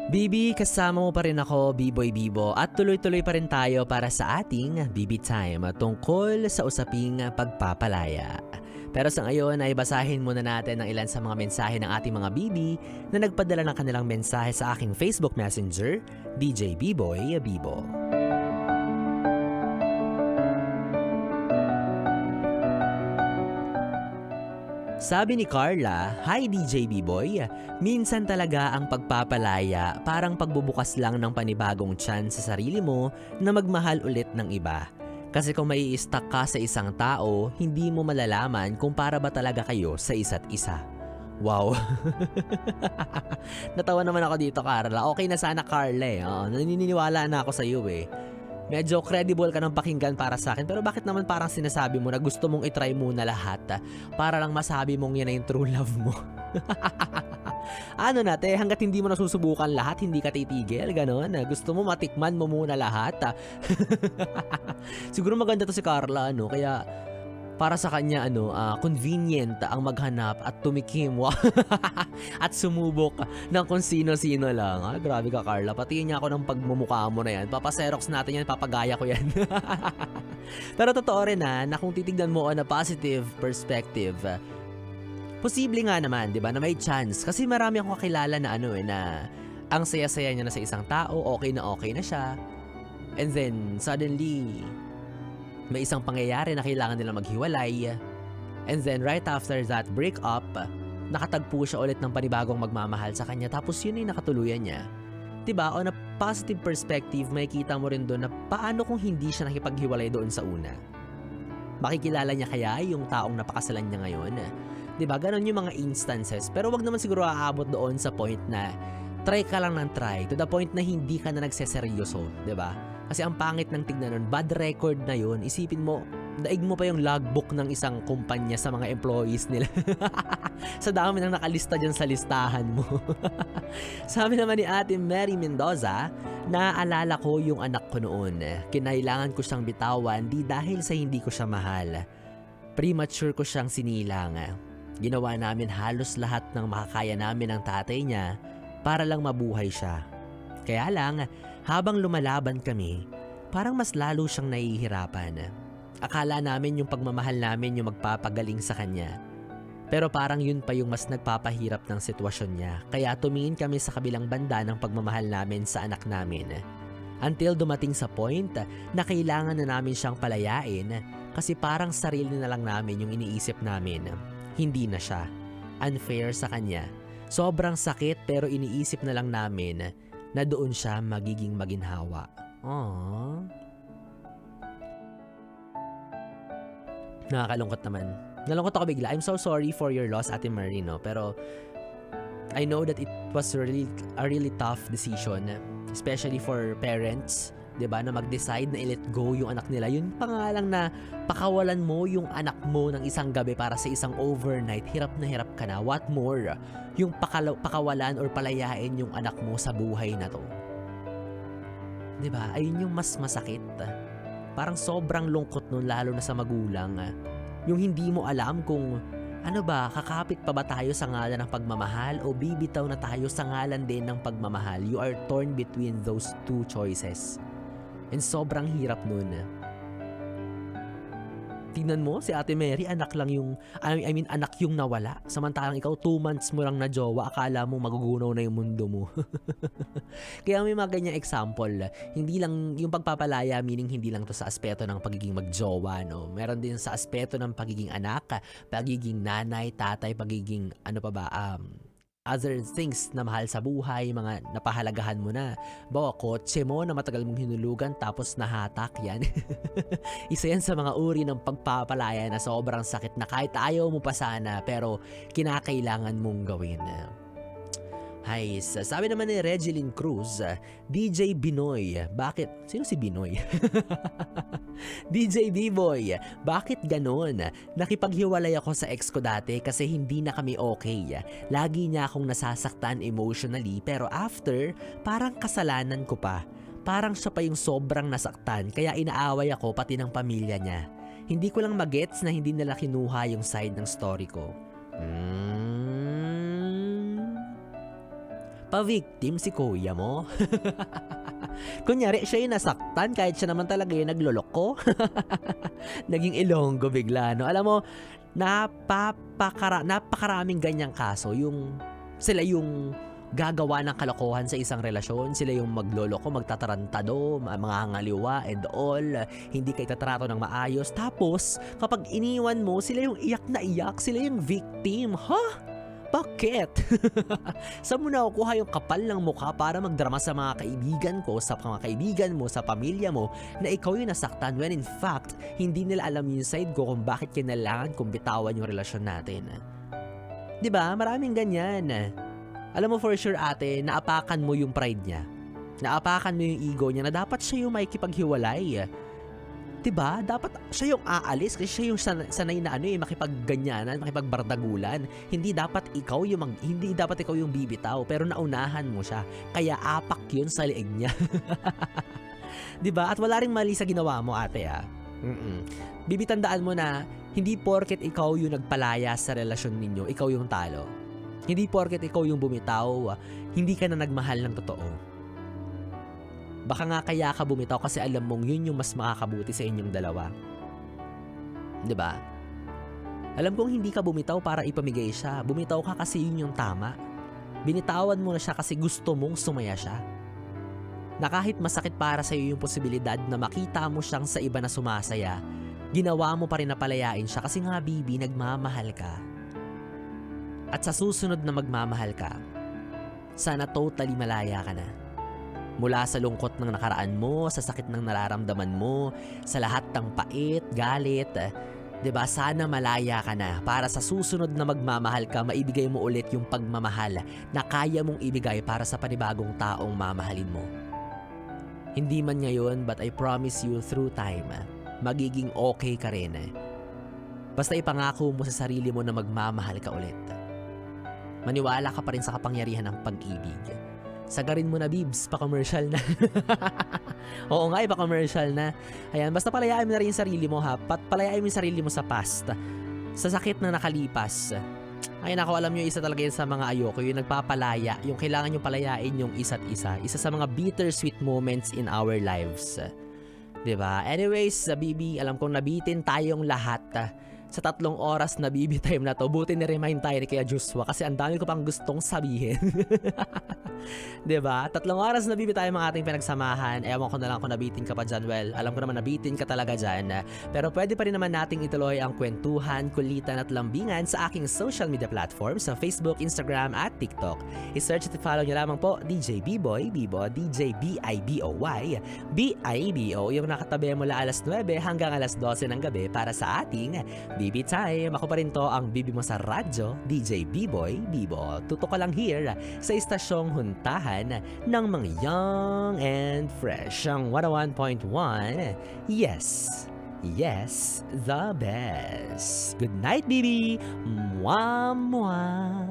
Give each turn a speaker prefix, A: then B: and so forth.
A: Bibi, kasama mo pa rin ako, B-Boy Bibo, at tuloy-tuloy pa rin tayo para sa ating Bibi Time tungkol sa usaping pagpapalaya. Pero sa ngayon ay basahin muna natin ang ilan sa mga mensahe ng ating mga Bibi na nagpadala ng kanilang mensahe sa aking Facebook Messenger, DJ B-Boy Bibo. Sabi ni Carla, "Hi DJ B-Boy, minsan talaga ang pagpapalaya parang pagbubukas lang ng panibagong tiyan sa sarili mo na magmahal ulit ng iba. Kasi kung mai-stuck ka sa isang tao, hindi mo malalaman kung para ba talaga kayo sa isa't isa." Wow. Natawa naman ako dito, Carla. Okay na sana, Carla eh. Oo, naniniwala na ako sa iyo eh. Medyo credible ka ng pakinggan para sa akin, pero bakit naman parang sinasabi mo na gusto mong itry muna lahat para lang masabi mong yan na yung true love mo? Ano na te, hanggat hindi mo nasusubukan lahat, hindi ka titigil, ganon. Gusto mo matikman mo muna lahat. Siguro maganda to si Carla, no? Kaya para sa kanya convenient ang maghanap at tumikim at sumubok ng kung sino-sino lang. Grabe ka, Carla. Patiin niya ako ng pagmumukha mo na yan. Papaserox natin yan, papagaya ko yan. Pero totoo rin na kung titignan mo on a positive perspective, posible nga naman, 'di ba, na may chance. Kasi marami akong kakilala na na ang saya-saya niya na sa isang tao, okay na siya. And then suddenly may isang pangyayari na kailangan nila maghiwalay. And then right after that breakup, nakatagpo siya ulit ng panibagong magmamahal sa kanya. Tapos yun ay nakatuluyan niya. Diba? On a positive perspective, makikita mo rin doon na paano kung hindi siya nakipaghiwalay doon sa una. Makikilala niya kaya yung taong napakasalan niya ngayon? Diba? Ganon yung mga instances. Pero wag naman siguro aabot doon sa point na try ka lang ng try to the point na hindi ka na nagseseryoso. Diba? Kasi ang pangit ng tignan nun, bad record na yun. Isipin mo, daig mo pa yung logbook ng isang kumpanya sa mga employees nila. Sa dami nang nakalista dyan sa listahan mo. Sabi naman ni Ate Mary Mendoza, "Naaalala ko yung anak ko noon. Kinailangan ko siyang bitawan di dahil sa hindi ko siya mahal. Premature ko siyang sinilang. Ginawa namin halos lahat ng makakaya namin ng tatay niya para lang mabuhay siya. Kaya lang, habang lumalaban kami, parang mas lalo siyang nahihirapan. Akala namin yung pagmamahal namin yung magpapagaling sa kanya. Pero parang yun pa yung mas nagpapahirap ng sitwasyon niya. Kaya tumingin kami sa kabilang banda ng pagmamahal namin sa anak namin. Until dumating sa point na kailangan na namin siyang palayain kasi parang sarili na lang namin yung iniisip namin. Hindi na siya. Unfair sa kanya. Sobrang sakit pero iniisip na lang namin na doon siya magiging maginhawa." Aww. Nakakalungkot naman. Nalungkot ako bigla. I'm so sorry for your loss, Ate Marie, no? Pero I know that it was a really tough decision, especially for parents, 'di ba, na mag-decide na i-let go yung anak nila. Yun pa nga lang na pakawalan mo yung anak mo ng isang gabi para sa isang overnight. Hirap na hirap ka na. What more? Yung pakawalan or palayain yung anak mo sa buhay na to. 'Di ba? Ayun yung mas masakit. Parang sobrang lungkot nun lalo na sa magulang. Yung hindi mo alam kung ano ba, kakapit pa ba tayo sa ngalan ng pagmamahal o bibitaw na tayo sa ngalan din ng pagmamahal. You are torn between those two choices. And sobrang hirap nun. Tingnan mo, si Ate Mary, anak yung nawala. Samantalang ikaw, 2 months mo lang na jowa, akala mo magugunaw na yung mundo mo. Kaya may mga ganyang example, hindi lang yung pagpapalaya, meaning hindi lang to sa aspeto ng pagiging magjowa, no? Meron din sa aspeto ng pagiging anak, pagiging nanay, tatay, pagiging other things na mahal sa buhay, mga napahalagahan mo na. Bawa, kotse mo na matagal mong hinulugan tapos nahatak yan. Isa yan sa mga uri ng pagpapalaya na sobrang sakit na kahit ayaw mo pa sana pero kinakailangan mong gawin. Hay, sabi naman ni Regeline Cruz, "DJ Binoy, bakit?" Sino si Binoy? "DJ B-Boy, bakit ganon? Nakipaghiwalay ako sa ex ko dati kasi hindi na kami okay. Lagi niya akong nasasaktan emotionally pero after, parang kasalanan ko pa. Parang siya pa yung sobrang nasaktan kaya inaaway ako pati ng pamilya niya. Hindi ko lang magets na hindi nila kinuha yung side ng story ko." Pa-victim si kuya mo. Kunyari, siya yung nasaktan kahit siya naman talaga yung nagloloko. Naging Ilonggo bigla, no? Alam mo, napakaraming ganyang kaso. Sila yung gagawa ng kalokohan sa isang relasyon, sila yung magloloko, magtatarantado, mga ngaliwa and all, hindi kayo tatrato ng maayos. Tapos, kapag iniwan mo, sila yung iyak na iyak, sila yung victim. Bakit? Saan mo nakukuha yung kapal ng mukha para magdrama sa mga kaibigan ko, sa mga kaibigan mo, sa pamilya mo, na ikaw yung nasaktan when in fact, hindi nila alam yung side ko kung bakit kailangan kong bitawan yung relasyon natin. Diba? Maraming ganyan. Alam mo for sure ate, naapakan mo yung pride niya. Naapakan mo yung ego niya na dapat siya yung makikipaghiwalay. Diba? Dapat siya yung aalis kasi siya yung sanay na makipagganyanan, makipagbardagulan. Hindi dapat ikaw yung bibitaw, pero naunahan mo siya. Kaya apak yun sa leeg niya. Diba? At wala ring mali sa ginawa mo ate Bibitandaan mo na hindi porket ikaw yung nagpalaya sa relasyon ninyo, ikaw yung talo. Hindi porket ikaw yung bumitaw, hindi ka na nagmahal ng totoo. Baka nga kaya ka bumitaw kasi alam mong yun yung mas makakabuti sa inyong dalawa. 'Di ba? Alam kong hindi ka bumitaw para ipamigay siya. Bumitaw ka kasi yun yung tama. Binitawan mo na siya kasi gusto mong sumaya siya. Na kahit masakit para sa iyo yung posibilidad na makita mo siyang sa iba na sumasaya, ginawa mo pa rin na palayain siya kasi nga bibi, nagmamahal ka. At sa susunod na magmamahal ka, sana totally malaya ka na. Mula sa lungkot ng nakaraan mo, sa sakit ng nararamdaman mo, sa lahat ng pait, galit, 'di ba? Sana malaya ka na para sa susunod na magmamahal ka, maibigay mo ulit yung pagmamahal na kaya mong ibigay para sa panibagong taong mamahalin mo. Hindi man ngayon, but I promise you through time, magiging okay ka rin. Basta ipangako mo sa sarili mo na magmamahal ka ulit. Maniwala ka pa rin sa kapangyarihan ng pag-ibig. Sagarin mo na, Bibs, pa-commercial na. Oo nga, pa-commercial na. Ayan, basta palayain mo na rin yung sarili mo ha. Palayain mo yung sarili mo sa past. Sa sakit na nakalipas. Ay nako, alam nyo, isa talaga yun sa mga ayoko. Yung nagpapalaya, yung kailangan yung palayain yung isa't isa. Isa sa mga bittersweet moments in our lives. 'Di ba? Anyways, Bibi, alam kong nabitin tayong lahat. Sa 3 oras na BB time na to, buti ni-remind tayo ni Kuya Joshua kasi ang dami ko pang gustong sabihin. 'Di ba? 3 oras na BB tayo mga ating pinagsamahan. Ewan ko na lang kung nabitin ka pa dyan. Well, alam ko naman nabitin ka talaga dyan. Pero pwede pa rin naman nating ituloy ang kwentuhan, kulitan at lambingan sa aking social media platforms sa Facebook, Instagram at TikTok. I-search at i-follow nyo lamang po DJ B-Boy, Bibo, DJ B-I-B-O-Y, B-I-B-O, yung nakatabi mula alas 9 hanggang alas 12 ng gabi para sa ating BB Time. Ako pa rin to ang BB mo sa radyo, DJ B-Boy, Bibo. Tutok ka lang here sa istasyong huntahan ng mga young and fresh. Ang 101.1, yes, yes, the best. Good night, BB. Mwah, mwah.